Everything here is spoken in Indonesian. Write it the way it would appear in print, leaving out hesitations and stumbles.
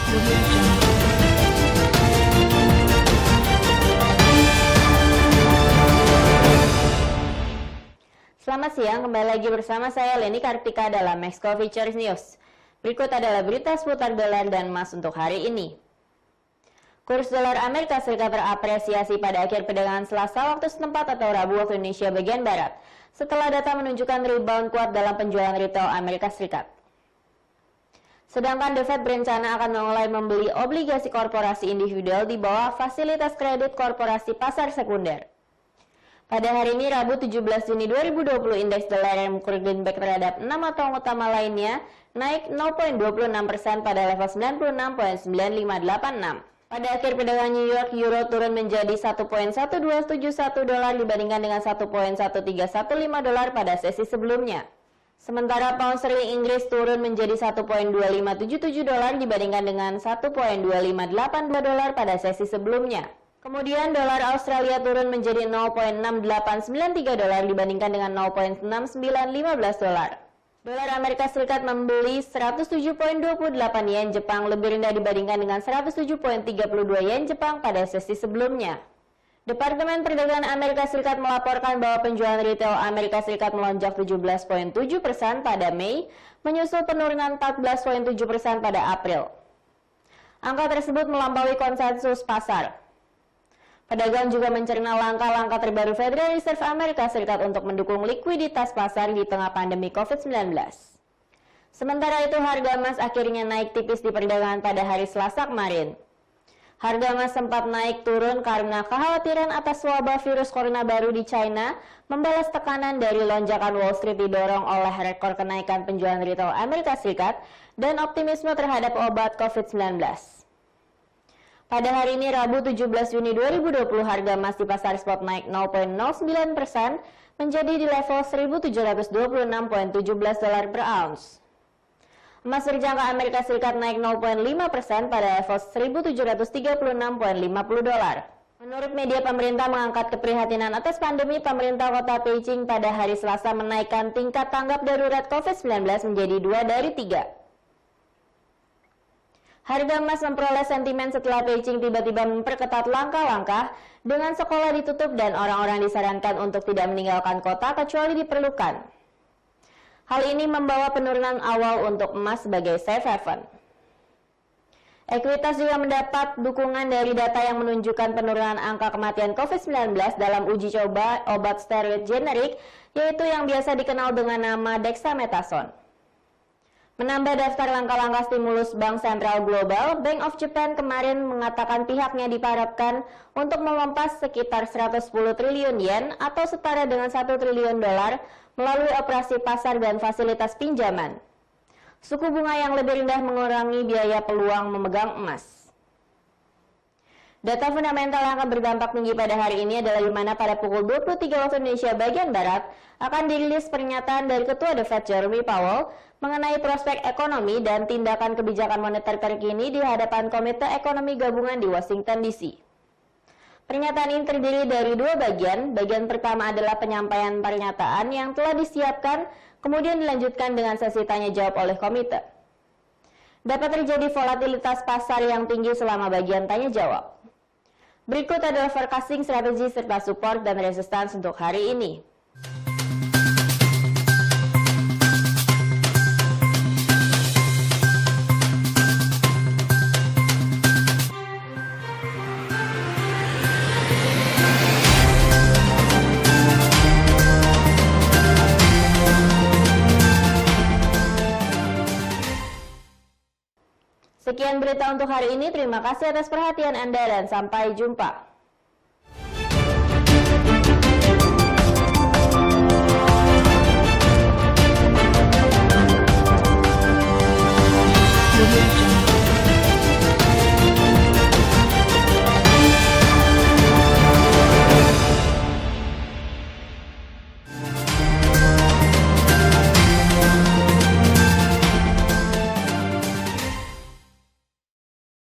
Selamat siang, kembali lagi bersama saya Leni Kartika dalam Maxco Futures News. Berikut adalah berita seputar dolar dan emas untuk hari ini. Kurs dolar Amerika Serikat terapresiasi pada akhir perdagangan Selasa waktu setempat atau Rabu waktu Indonesia bagian Barat, setelah data menunjukkan rebound kuat dalam penjualan retail Amerika Serikat. Sedangkan The Fed berencana akan mulai membeli obligasi korporasi individual di bawah fasilitas kredit korporasi pasar sekunder. Pada hari ini, Rabu 17 Juni 2020, indeks dolar yang mengukur greenback terhadap 6 mata uang utama lainnya naik 0,26% pada level 96.9586. Pada akhir perdagangan New York, euro turun menjadi 1,1271 dolar dibandingkan dengan 1,1315 dolar pada sesi sebelumnya. Sementara pound sterling Inggris turun menjadi 1,2577 dolar dibandingkan dengan 1,2582 dolar pada sesi sebelumnya. Kemudian dolar Australia turun menjadi 0,6893 dolar dibandingkan dengan 0,6915 dolar. Dolar Amerika Serikat membeli 107,28 yen Jepang, lebih rendah dibandingkan dengan 107,32 yen Jepang pada sesi sebelumnya. Departemen Perdagangan Amerika Serikat melaporkan bahwa penjualan retail Amerika Serikat melonjak 17,7% pada Mei, menyusul penurunan 14,7% pada April. Angka tersebut melampaui konsensus pasar. Pedagang juga mencerna langkah-langkah terbaru Federal Reserve Amerika Serikat untuk mendukung likuiditas pasar di tengah pandemi COVID-19. Sementara itu, harga emas akhirnya naik tipis di perdagangan pada hari Selasa kemarin. Harga emas sempat naik turun karena kekhawatiran atas wabah virus corona baru di China membalas tekanan dari lonjakan Wall Street didorong oleh rekor kenaikan penjualan retail Amerika Serikat dan optimisme terhadap obat COVID-19. Pada hari ini, Rabu 17 Juni 2020, harga emas di pasar spot naik 0,09% menjadi di level 1.726,17 dolar per ounce. Emas berjangka Amerika Serikat naik 0,5% pada level 1.736,50 dolar. Menurut media pemerintah mengangkat keprihatinan atas pandemi, pemerintah kota Beijing pada hari Selasa menaikkan tingkat tanggap darurat COVID-19 menjadi 2 dari 3. Harga emas memperoleh sentimen setelah Beijing tiba-tiba memperketat langkah-langkah dengan sekolah ditutup dan orang-orang disarankan untuk tidak meninggalkan kota kecuali diperlukan. Hal ini membawa penurunan awal untuk emas sebagai safe haven. Ekuitas juga mendapat dukungan dari data yang menunjukkan penurunan angka kematian COVID-19 dalam uji coba obat steroid generik, yaitu yang biasa dikenal dengan nama dexamethasone. Menambah daftar langkah-langkah stimulus Bank Sentral Global, Bank of Japan kemarin mengatakan pihaknya diharapkan untuk memompas sekitar 110 triliun yen atau setara dengan 1 triliun dolar melalui operasi pasar dan fasilitas pinjaman. Suku bunga yang lebih rendah mengurangi biaya peluang memegang emas. Data fundamental yang akan berdampak tinggi pada hari ini adalah di mana pada pukul 23 waktu Indonesia bagian Barat akan dirilis pernyataan dari Ketua The Fed Jerome Powell mengenai prospek ekonomi dan tindakan kebijakan moneter terkini di hadapan Komite Ekonomi Gabungan di Washington DC. Pernyataan ini terdiri dari 2 bagian. Bagian pertama adalah penyampaian pernyataan yang telah disiapkan, kemudian dilanjutkan dengan sesi tanya jawab oleh komite. Dapat terjadi volatilitas pasar yang tinggi selama bagian tanya jawab. Berikut adalah forecasting strategi serta support dan resistance untuk hari ini. Sekian berita untuk hari ini. Terima kasih atas perhatian Anda dan sampai jumpa.